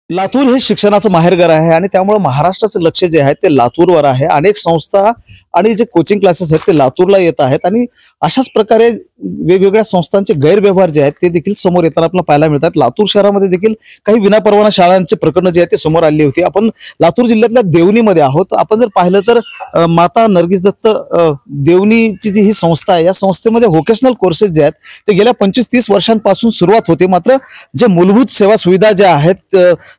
लातूर हे शिक्षणाचं माहेरघर आहे आणि त्यामुळे महाराष्ट्राचं लक्ष जे आहे ते लातूरवर आहे। अनेक संस्था आणि जे कोचिंग क्लासेस आहेत ते लातूरला येत आहेत आणि अशाच प्रकारे वेगवेगळ्या संस्थांचे गैरव्यवहार जे आहेत ते देखील समोर येताना आपल्याला पाहायला मिळतात। लातूर शहरामध्ये देखील काही विनापरवाना शाळांचे प्रकरण जे आहेत ते समोर आली होती। आपण लातूर जिल्ह्यातल्या देवणीमध्ये आहोत। आपण जर पाहिलं तर माता नर्गिस दत्त देवणीची जी ही संस्था आहे या संस्थेमध्ये व्होकेशनल कोर्सेस जे आहेत ते गेल्या 25-30 वर्षांपासून सुरुवात होते। मात्र जे मूलभूत सेवा सुविधा ज्या आहेत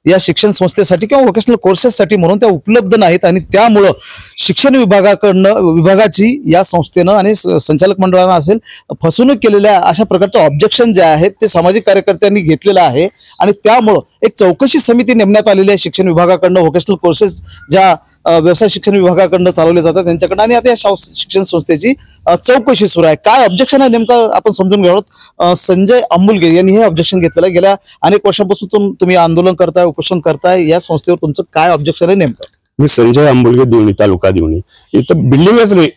या शिक्षण संस्थेसाठी किंवा व्होकेशनल कोर्सेससाठी म्हणून त्या उपलब्ध नाहीत आणि त्यामुळे शिक्षण विभागाची या संस्थेनं आणि संचालक मंडळानं असेल फसवणूक केलेल्या अशा प्रकारचं ऑब्जेक्शन जे आहेत ते सामाजिक कार्यकर्त्यांनी घेतलेलं आहे आणि त्यामुळे एक चौकशी समिती नेमण्यात आलेली आहे शिक्षण विभागाकडून। व्होकेशनल कोर्सेस ज्या व्यवसाय शिक्षण विभागाकडून चालवले जातात त्यांच्याकडून आणि आता या शिक्षण संस्थेची चौकशी सुरू आहे। काय ऑब्जेक्शन आहे नेमकं आपण समजून घेऊयात। संजय अंबुलगे यांनी हे ऑब्जेक्शन घेतलेलं आहे। गेल्या अनेक वर्षांपासून तुम्ही आंदोलन करताय, उपोषण करताय, या संस्थेवर तुमचं काय ऑब्जेक्शन आहे नेमकं? मी संजय अंबुलगे, देवणी तालुका देवणी। इथं बिल्डिंगच नाही,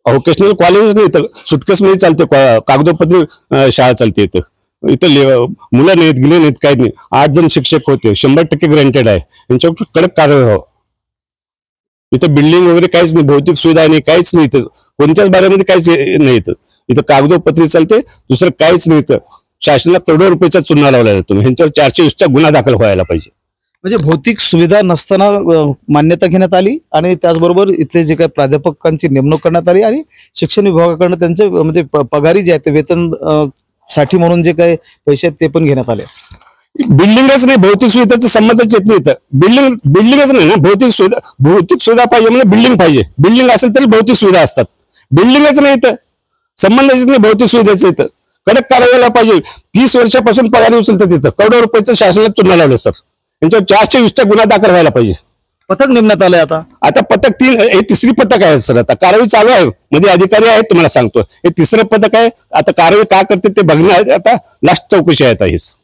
व्होकेशनल कॉलेजच नाही, इथं सुटकेस नाही चालते, कागदोपत्री शाळा चालते। इथं मुलं नाहीत, गेले नाहीत, काही नाही। 8 जण शिक्षक होते, 100% ग्रँटेड आहे, यांच्यावर कडक कारवाई व्हावं। इथं बिल्डिंग वगैरे काहीच नाही, भौतिक सुविधा नाही, काहीच नाही, इथं कोणत्याच बारेमध्ये काहीच नाही। इथं कागदोपत्री चालते, दुसरं काहीच नाही। इथं शासनाला करोडो रुपयाचा चुना लावला जातो, ह्यांच्यावर 420चा गुन्हा दाखल व्हायला पाहिजे। म्हणजे भौतिक सुविधा नसताना मान्यता घेण्यात आली आणि त्याचबरोबर इथले जे काही प्राध्यापकांची नेमणूक करण्यात आली आणि शिक्षण विभागाकडून त्यांचे म्हणजे पगारी जे आहे ते वेतन साठी म्हणून जे काही पैसे आहेत ते पण घेण्यात आले। बिल्डिंगच नाही, भौतिक सुविधाचा संबंधच येत नाही। इथं बिल्डिंगच नाही ना, भौतिक सुविधा पाहिजे म्हणजे बिल्डिंग पाहिजे, बिल्डिंग असेल तरी भौतिक सुविधा असतात। बिल्डिंगच नाही, इथं संबंधच येत नाही भौतिक सुविधेचं। इथं कडक कारवाईला पाहिजे। 30 वर्षापासून पगारी उचलतात, तिथं करोडो रुपयाचं शासनाला चुना लावलं सर, यांच्यावर 420चा गुन्हा दाखल व्हायला पाहिजे। पथक नेमण्यात आलंय आता पथक 3, हे तिसरी पथक आहे सर। आता कारवाई चालू आहे, मध्ये अधिकारी आहेत, तुम्हाला सांगतो हे तिसरं पथक आहे। आता कारवाई का करते ते बघणं आता लास्ट चौकशी आहे आता हेच।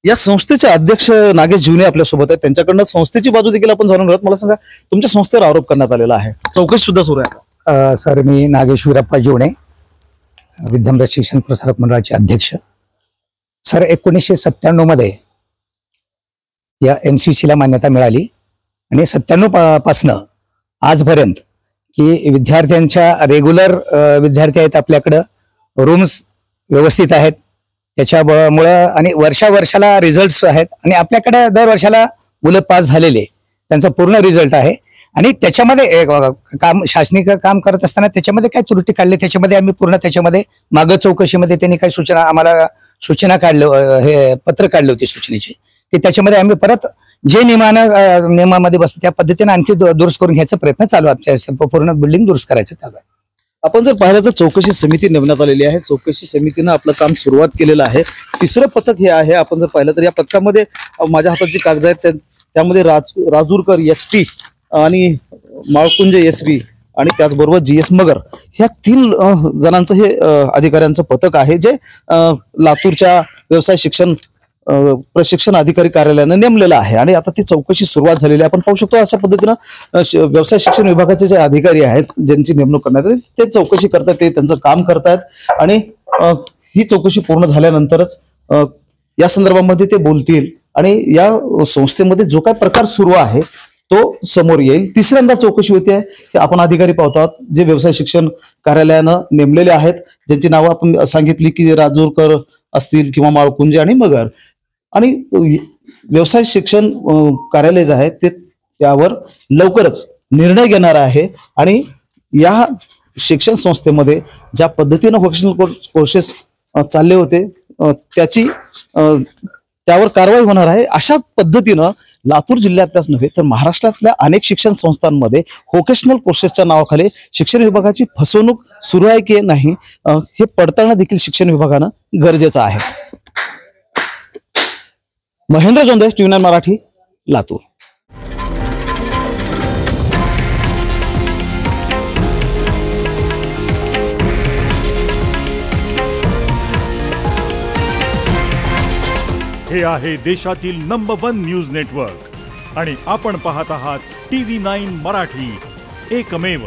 या संस्थेचे अध्यक्ष नागेश जीवने आपल्यासोबत आहेत, त्यांच्याकडनं संस्थेची बाजू देखील आपण जाणून घेऊयात। मला सांगा, तुमच्या संस्थेवर आरोप करण्यात आलेला आहे, चौकशी सुद्धा सुरू आहे। सर, मी नागेश वीरप्पा जीवने, विद्यामृत शिक्षण प्रसारक मंडळाचे अध्यक्ष। सर, 1997 मध्ये या MCC ला मान्यता मिळाली आणि 97 पासनं आजपर्यंत की विद्यार्थ्यांच्या रेग्युलर विद्यार्थी आहेत आपल्याकडं, रूम्स व्यवस्थित आहेत त्याच्यामुळं आणि वर्षाला रिझल्ट्स आहेत आणि आपल्याकडे दर वर्षाला मुलं पास झालेले त्यांचा पूर्ण रिझल्ट आहे। आणि त्याच्यामध्ये शासनिक काम करत असताना त्याच्यामध्ये काय त्रुटी काढली त्याच्यामध्ये आम्ही पूर्ण त्याच्यामध्ये मागं चौकशीमध्ये त्यांनी काही सूचना आम्हाला सूचना हे पत्र काढले होते सूचनेचे की त्याच्यामध्ये आम्ही परत जे नियमामध्ये बसतं त्या पद्धतीने आणखी दुरुस्त करून घ्यायचा प्रयत्न चालू आहे, पूर्ण बिल्डिंग दुरुस्त करायचं चालू आहे। आपण जर पाहिलं तर चौकशी समिती नेमण्यात आलेली आहे, चौकशी समितीनं आपलं काम सुरुवात केलेलं आहे। तिसरं पथक हे आहे। आपण जर पाहिलं तर या पथकामध्ये माझ्या हातात जी कागद आहेत त्यामध्ये राजूरकर HT आणि माळकुंज SV आणि त्याचबरोबर GS मगर ह्या 3 जणांचं हे अधिकाऱ्यांचं पथक आहे जे लातूरच्या व्यवसाय शिक्षण प्रशिक्षण अधिकारी कार्यालयानं नेमलेलं आहे आणि आता ती चौकशी सुरुवात झालेली आहे। आपण पाहू शकतो अशा पद्धतीनं व्यवसाय शिक्षण विभागाचे जे अधिकारी आहेत ज्यांची नेमणूक करण्यात आली ते चौकशी करतात, ते त्यांचं काम करतायत आणि ही चौकशी पूर्ण झाल्यानंतरच या संदर्भामध्ये ते बोलतील आणि या संस्थेमध्ये जो काय प्रकार सुरू आहे तो समोर येईल। तिसऱ्यांदा चौकशी होते आहे, आपण अधिकारी पाहतात जे व्यवसाय शिक्षण कार्यालयानं नेमलेले आहेत, ज्यांची नावं आपण सांगितली की राजूरकर असतील किंवा माळकुंज आणि मगर, आणि व्यवसाय शिक्षण कार्यालय जे आहे ते त्यावर लवकरच निर्णय घेणार आहे आणि या शिक्षण संस्थेमध्ये ज्या पद्धतीनं व्होकेशनल कोर्सेस चालले होते त्यावर कारवाई होणार आहे। अशा पद्धतीनं लातूर जिल्ह्यातल्याच नव्हे तर महाराष्ट्रातल्या अनेक शिक्षण संस्थांमध्ये व्होकेशनल कोर्सेसच्या नावाखाली शिक्षण विभागाची फसवणूक सुरू आहे की नाही हे पडताळणं देखील शिक्षण विभागानं गरजेचं आहे। महेंद्र जोंधे, TV9 मराठी, लातूर। हे आहे देशातील नंबर 1 न्यूज नेटवर्क आणि आपण पाहत आहात TV9 मराठी, एकमेव।